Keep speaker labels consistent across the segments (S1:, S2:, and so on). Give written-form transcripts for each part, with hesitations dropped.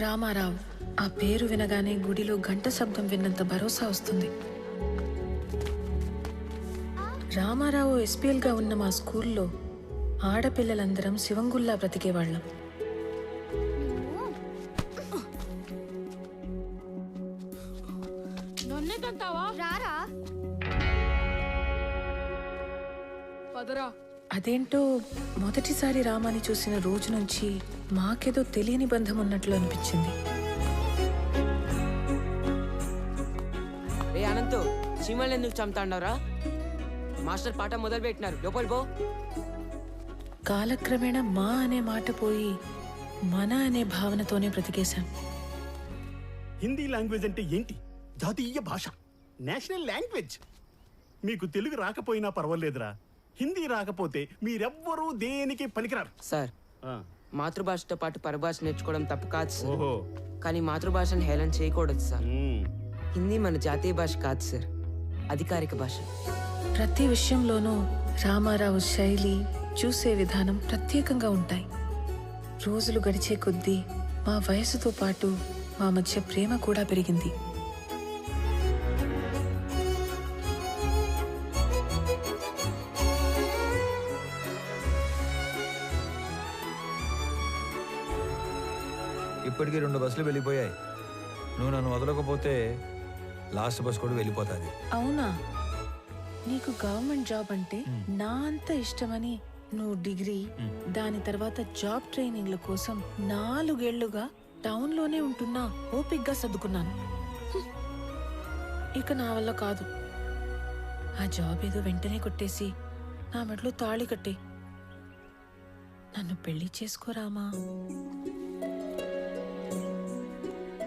S1: రామారావు. ఆ పేరు వినగానే గుడిలో గంట శబ్దం విన్నంత భరోసా వస్తుంది. రామారావు ఎస్పీఎల్గా ఉన్న మా స్కూల్లో ఆడపిల్లలందరం శివంగుల్లా బ్రతికేవాళ్ళం. అదేంటో మొదటిసారి రామాని చూసిన రోజు నుంచి మాకేదో తెలియని బంధం ఉన్నట్లు అనిపించింది.
S2: అనంతు చీమల్ని ఎందుకు చంపుతాండవరా? మాస్టర్ పాఠం మొదలు పెట్టినారు, లోపలి పో.
S1: కాలక్రమేణా మా అనే మాట పోయి మన అనే భావనతోనే బ్రతికేశాం.
S3: హిందీ లాంగ్వేజ్ అంటే ఏంటి? జాతీయ భాష, నేషనల్ లాంగ్వేజ్. మీకు తెలుగు రాకపోయినా పర్వాలేదురా, హిందీ రాకపోతే మీరెవ్వరూ దేనికి పనికిరారు.
S2: సార్, మాతృభాషతో పాటు పరభాష నేర్చుకోవడం తప్పు కాదు సార్.
S3: ఓహో,
S2: కానీ మాతృభాషను హేళన చేయకూడదు సార్. హిందీ మన జాతీయ భాష కాదు సార్, అధికారిక భాష.
S1: ప్రతి విషయంలోనూ రామారావు శైలి, చూసే విధానం ప్రత్యేకంగా ఉంటాయి. రోజులు గడిచే కొద్దీ మా వయసుతో పాటు మా మధ్య ప్రేమ కూడా పెరిగింది.
S4: ఇప్పటికీ 2 బస్సులు వెళ్ళిపోయాయి. నువ్వు నన్ను వదలకపోతే లాస్ట్ బస్ కూడా వెళ్ళిపోతుంది.
S1: అవునా? నీకు గవర్నమెంట్ జాబ్ అంటే నా అంత ఇష్టమని నువ్వు డిగ్రీ, దాని తర్వాత జాబ్ ట్రైనింగ్ల కోసం 4 ఏళ్లుగా టౌన్లోనే ఉంటున్నా ఓపిగ్గా సర్దుకున్నాను. ఇక నా వల్ల కాదు. ఆ జాబ్ ఏదో వెంటనే కొట్టేసి నా మెడలో తాళి కట్టే నన్ను పెళ్లి చేసుకోరామా.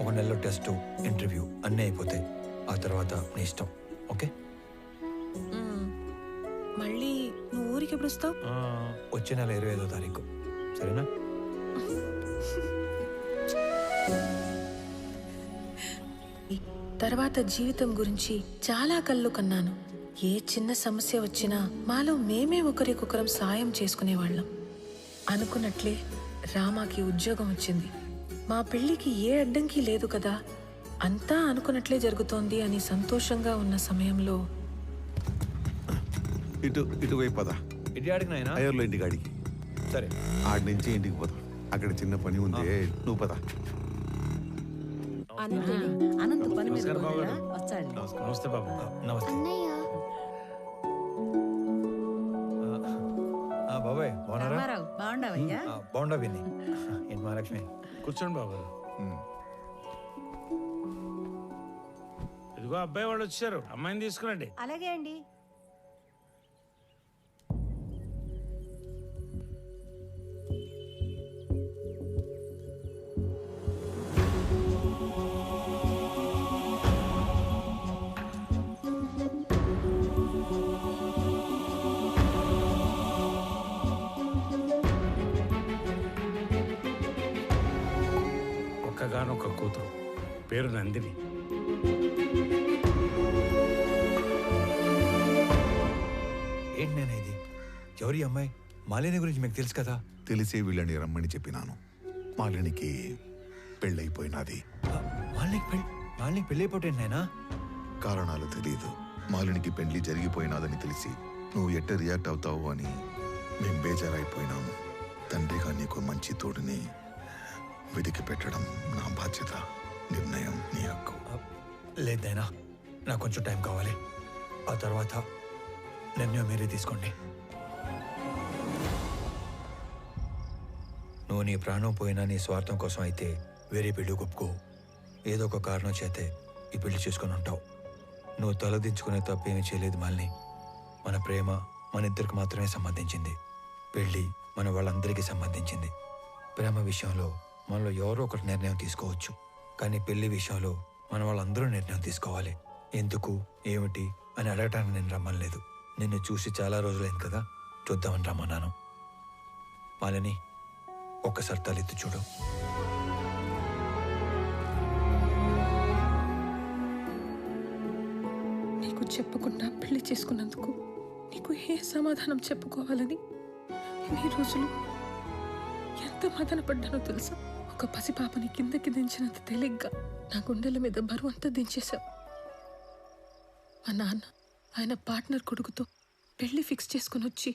S4: 1 నెలలో టెస్ట్, ఇంటర్వ్యూ అన్నీ అయిపోతాయి. ఆ తర్వాత నీ ఇష్టం. ఓకే?
S1: మళ్ళీ నువ్వు ఊరికి ఎప్పుడు వస్తావు?
S4: వచ్చే నెల 25వ తారీఖు. సరేనా?
S1: తర్వాత జీవితం గురించి చాలా కళ్ళు కన్నాను. ఏ చిన్న సమస్య వచ్చినా మాలో మేమే ఒకరికొకరం సాయం చేసుకునేవాళ్ళం. అనుకున్నట్లే రామాకి ఉద్యోగం వచ్చింది. మా పెళ్లికి ఏ అడ్డంకి లేదు కదా, అంతా అనుకున్నట్లే జరుగుతోంది అని సంతోషంగా ఉన్న సమయంలో
S5: ఇటువైపు పద.
S4: ఇటు ఆడికి నాయనా?
S5: అయ్యర్లో ఇంటికి ఆడికి.
S4: సరే,
S5: ఆడి నుంచి ఇంటికి పోదాం. అక్కడ చిన్న పని ఉంది, నువ్వు పద.
S6: అనంత పని మీద వచ్చాడు.
S4: నమస్తే బాబు. నమస్తే బాబాయ్. బాగున్నారా?
S6: బాగుండవయ్యా?
S4: బాగుండా విని. ఏంటి మహాలక్ష్మి?
S7: కూర్చోండి బాబు. ఇదిగో అబ్బాయి వాళ్ళు వచ్చారు, అమ్మాయిని తీసుకురండి.
S6: అలాగే అండి.
S7: ఒక్కగానొక్క కూతురు, పేరు నందిని.
S4: ఏంటి నేను ఇది? ఎవరి అమ్మాయి? మాలిని గురించి మీకు తెలుసు కదా?
S5: తెలిసే వీళ్ళని రమ్మని చెప్పినాను. మాలినికి పెళ్ళైపోయినది.
S4: మాలినికి పెళ్ళైపోతే నాయనా?
S5: కారణాలు తెలియదు. మాలినికి పెళ్లి జరిగిపోయినాదని తెలిసి నువ్వు ఎట్ట రియాక్ట్ అవుతావు అని మేం బేజారైపోయినాము. తండ్రిగా నీకు మంచి తోడుని వెతికి పెట్టడం నా బాధ్యత. నిర్ణయం నీ హక్కు.
S4: లేదైనా నాకు కొంచెం టైం కావాలి. ఆ తర్వాత నిర్ణయం మీరే తీసుకోండి. నువ్వు నీ ప్రాణం పోయినా నీ స్వార్థం కోసం అయితే వేరే పెళ్లి ఒప్పుకో. ఏదో ఒక కారణం చేతే ఈ పెళ్లి చేసుకుని ఉంటావు. నువ్వు తలదించుకునే తప్పేమీ చేయలేదు మాలిని. మన ప్రేమ మన ఇద్దరికి మాత్రమే సంబంధించింది. పెళ్లి మన వాళ్ళందరికీ సంబంధించింది. ప్రేమ విషయంలో మనలో ఎవరో ఒకటి నిర్ణయం తీసుకోవచ్చు, కానీ పెళ్లి విషయంలో మన వాళ్ళందరూ నిర్ణయం తీసుకోవాలి. ఎందుకు, ఏమిటి అని అడగటానికి నేను రమ్మలేదు. నిన్ను చూసి చాలా రోజులైంది కదా, చూద్దామని రమ్మన్నాను. మాలిని, ఒక్కసారి తలెత్తి చూడు.
S1: నీకు చెప్పకుండా పెళ్లి చేసుకున్నందుకు నీకు ఏ సమాధానం చెప్పుకోవాలని ఇన్ని రోజులు ఎంత మదన పడ్డానో తెలుసా? ఒక ఒక పసిపాపని కిందకి దించినంత తేలిగ్గా నా గుండెల మీద బరువు అంతా దించేశావు. మా నాన్న ఆయన పార్ట్నర్ కొడుకుతో పెళ్లి ఫిక్స్ చేసుకుని వచ్చి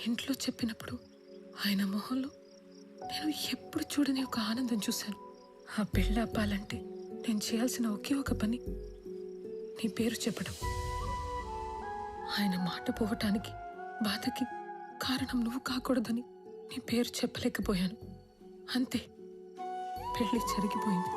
S1: ఇంట్లో చెప్పినప్పుడు ఆయన మొహంలో నేను ఎప్పుడు చూడని ఒక ఆనందం చూశాను. ఆ పెళ్ళి అప్పాలంటే నేను చేయాల్సిన ఒకే ఒక పని నీ పేరు చెప్పడం. ఆయన మాట పోవటానికి బాధకి కారణం నువ్వు కాకూడదని నీ పేరు చెప్పలేకపోయాను. అంతే, పెళ్లి జరిగిపోయింది.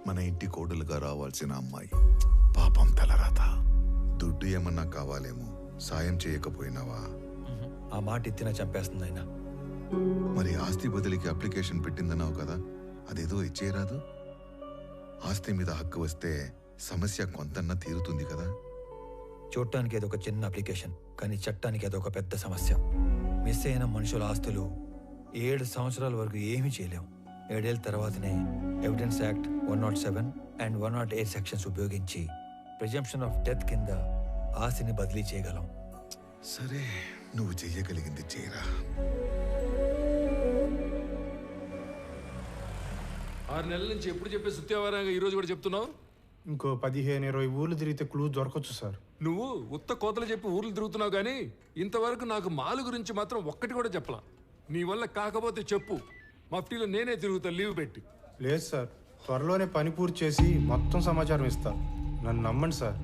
S5: మన ఇంటి కోడలుగా రావాల్సిన అమ్మాయి పాపం తలరాత. దుడ్డు ఏమన్నా కావాలేమో, సాయం చేయకపోయినావా?
S4: ఆ మాట ఎత్తినా చంపేస్తుంది ఆయన.
S5: మరి ఆస్తి బదిలీకి అప్లికేషన్ పెట్టిందన్నావు కదా, అదేదో ఇచ్చేయరాదు? ఆస్తి మీద హక్కు వస్తే సమస్య కొంతన్నా తీరుతుంది కదా.
S4: చూడటానికి అదొక చిన్న అప్లికేషన్, కానీ చట్టానికి అదొక పెద్ద సమస్య. మిస్ అయిన మనుషుల ఆస్తులు 7 సంవత్సరాల వరకు ఏమీ చేయలేం. 7 ఏళ్ళ తర్వాతనే ఎవిడెన్స్ యాక్ట్ 107 అండ్ 108 సెక్షన్స్ ఉపయోగించి ప్రిజంప్షన్ ఆఫ్ డెత్ కింద ఆస్తిని బదిలీ చేయగలం.
S5: సరే, నువ్వు చెయ్యగలిగింది చేయరా.
S8: 6 నెలల నుంచి ఎప్పుడు చెప్పే సుత్యావారంగా ఈ రోజు కూడా చెప్తున్నావు?
S9: ఇంకో 15-20 ఊర్లు తిరిగితే క్లూ దొరకచ్చు సార్.
S8: నువ్వు ఉత్త కోతలు చెప్పి ఊర్లు తిరుగుతున్నావు కానీ ఇంతవరకు నాకు మాలు గురించి మాత్రం ఒక్కటి కూడా చెప్పలా. నీ వల్ల కాకపోతే చెప్పు, మఫ్టీలో నేనే తిరుగుతా లీవ్ పెట్టి.
S9: లేదు సార్, త్వరలోనే పని పూర్తి చేసి మొత్తం సమాచారం ఇస్తా. నన్ను నమ్మండి సార్.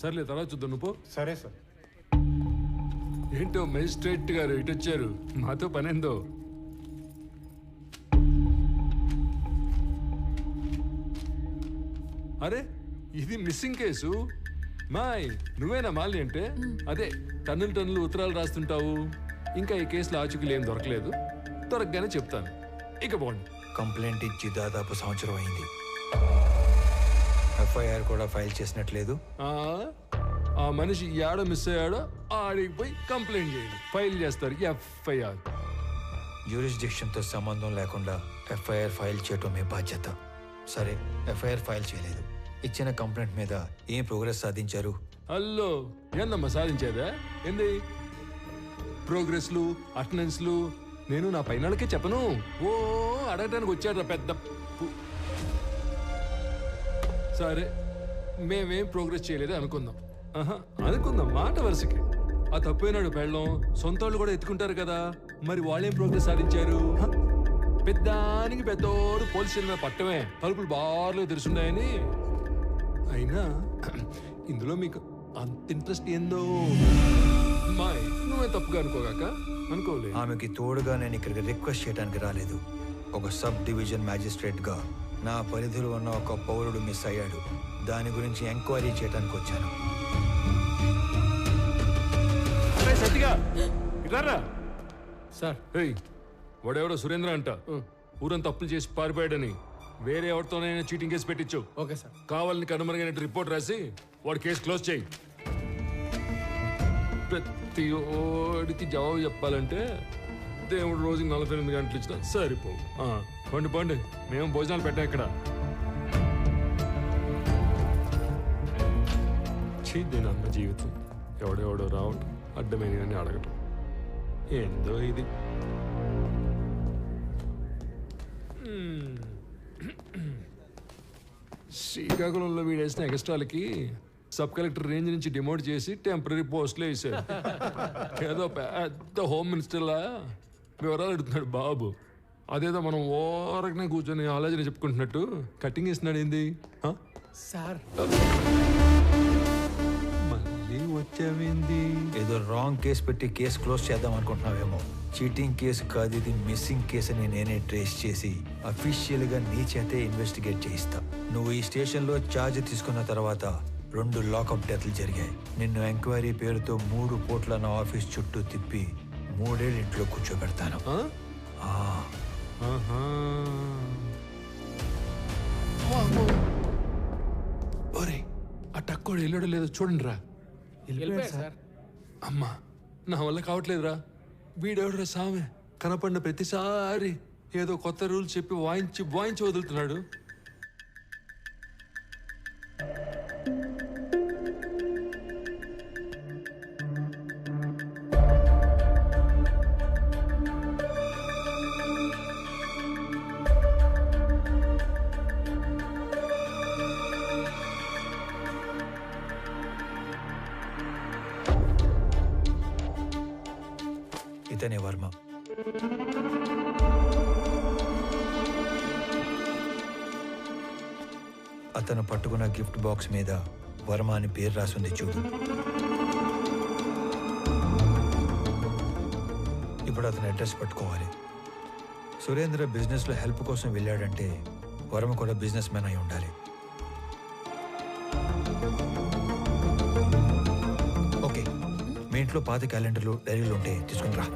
S8: సర్లే, తర్వాత చూద్దాం. నువ్వు పో.
S9: సరే సార్.
S8: ఏంటో మెజిస్ట్రేట్ గారు ఇటు వచ్చారు, మాతో పనేందో. అరే, ఇది మిస్సింగ్ కేసు. మాయ్, నువ్వేనా మాలిని అంటే? అదే టన్నులు ఉత్తరాలు రాస్తుంటావు. ఇంకా ఈ కేసులో ఆచూకీలు ఏం దొరకలేదు, దొరకగానే చెప్తాను. ఇక పోండి.
S4: కంప్లైంట్ ఇచ్చి దాదాపు సంవత్సరం అయింది. ఎఫ్ఐఆర్ కూడా ఫైల్ చేసినట్లేదు.
S8: ఆ మనిషి ఏడో మిస్ అయ్యాడో ఆడికి పోయి కంప్లైంట్ చేయండి, ఫైల్ చేస్తారు ఎఫ్ఐఆర్.
S4: జ్యూరిస్డిక్షన్తో సంబంధం లేకుండా ఎఫ్ఐఆర్ ఫైల్ చేయటం మీ బాధ్యత. సరే, ఎఫ్ఐఆర్ ఫైల్ చేయలేదు. ఇచ్చిన కంప్లైంట్ మీద ఏం ప్రోగ్రెస్ సాధించారు?
S8: హలో, ఏందమ్మా సాధించేదా? ఏంది ప్రోగ్రెస్లు, అటెండెన్స్లు? నేను నా పైనకే చెప్పను. ఓ అడగటానికి వచ్చాడు పెద్ద సరే, మేమేం ప్రోగ్రెస్ చేయలేదు అనుకుందాం. అనుకుందాం మాట వరుసకి. ఆ తప్పైనాడు పెళ్ళం, సొంత వాళ్ళు కూడా ఎత్తుకుంటారు కదా, మరి వాళ్ళేం ప్రోగ్రెస్ సాధించారు? పెద్దానికి పెద్దోడు పోలీస్ స్టేషన్ మీద పట్టమే, తలుపులు బార్లో తెరుచున్నాయని. అయినా ఇందులో మీకు అంత ఇంట్రెస్ట్ ఏందో? మాయ్, నువ్వే తప్పుగా అనుకోగాక. అనుకోలేదు.
S4: ఆమెకి తోడుగా నేను ఇక్కడికి రిక్వెస్ట్ చేయడానికి రాలేదు. ఒక సబ్ డివిజన్ మ్యాజిస్ట్రేట్గా నా పరిధిలో ఉన్న ఒక పౌరుడు మిస్ అయ్యాడు, దాని గురించి ఎంక్వైరీ చేయడానికి వచ్చాను.
S8: సార్, వాడెవడో సురేంద్ర అంట, ఊరంతా అప్పులు చేసి పారిపోయాడని వేరే ఎవరితోనైనా చీటింగ్ కేసు పెట్టించు. Okay sir. కావాలని కనుమరుగైనట్టు రిపోర్ట్ రాసి వాడి కేసు క్లోజ్ చేయి. ప్రతి ఓడికి జవాబు చెప్పాలంటే దేవుడు రోజుకి 48 గంటలు ఇచ్చినా సరిపోవు. పండి పండి, మేము భోజనాలు పెట్టాం ఇక్కడ. దీని అన్న జీవితం ఎవడెవడో రావటం, అడ్డమైనవన్నీ అడగటం, ఏందో ఇది. శ్రీకాకుళంలో వీడేసిన ఎక్స్ట్రాలకి సబ్ కలెక్టర్ రేంజ్ నుంచి డిమోట్ చేసి టెంపరీ పోస్టులు వేసాడు. ఏదో పెద్ద హోమ్ మినిస్టర్లా వివరాలు అడుగుతున్నాడు బాబు. అదేదో మనం ఓరకనే కూర్చొని ఆలోచన చెప్పుకుంటున్నట్టు కటింగ్ ఇస్తున్నాడు. ఏంది
S9: సార్?
S8: మళ్ళీ వచ్చావేంది?
S4: ఏదో రాంగ్ కేసు పెట్టి కేసు క్లోజ్ చేద్దాం అనుకుంటున్నావేమో. చీటింగ్ కేసు కాదు ఇది, మిస్సింగ్ కేసు అని నేనే ట్రేస్ చేసి అఫీషియల్గా నీ చేతే ఇన్వెస్టిగేట్ చేయిస్తా. నువ్వు ఈ స్టేషన్లో ఛార్జ్ తీసుకున్న తర్వాత 2 లాకప్ డెత్లు జరిగాయి. నిన్ను ఎంక్వైరీ పేరుతో 3 పూట్ల నా ఆఫీస్ చుట్టూ తిప్పి 3 ఏళ్ళు ఇంట్లో కూర్చోబెడతాను.
S8: ఇంకోటి వెళ్ళాడో లేదో చూడండి రా. అమ్మా నా వల్ల కావట్లేదురా. వీడెవడరా సామె కనపడిన ప్రతిసారి ఏదో కొత్త రూల్ చెప్పి వాయించి వదులుతున్నాడు.
S4: ఇతనే వర్మ. అతను పట్టుకున్న గిఫ్ట్ బాక్స్ మీద వర్మ అని పేరు రాసింది చూడు. ఇప్పుడు అతని అడ్రస్ పట్టుకోవాలి. సురేంద్ర బిజినెస్లో హెల్ప్ కోసం వెళ్ళాడంటే వర్మ కూడా బిజినెస్ మ్యాన్ అయి ఉండాలి. ఓకే, మీ ఇంట్లో పాత క్యాలెండర్లు డైరీలు ఉంటే తీసుకుని రా.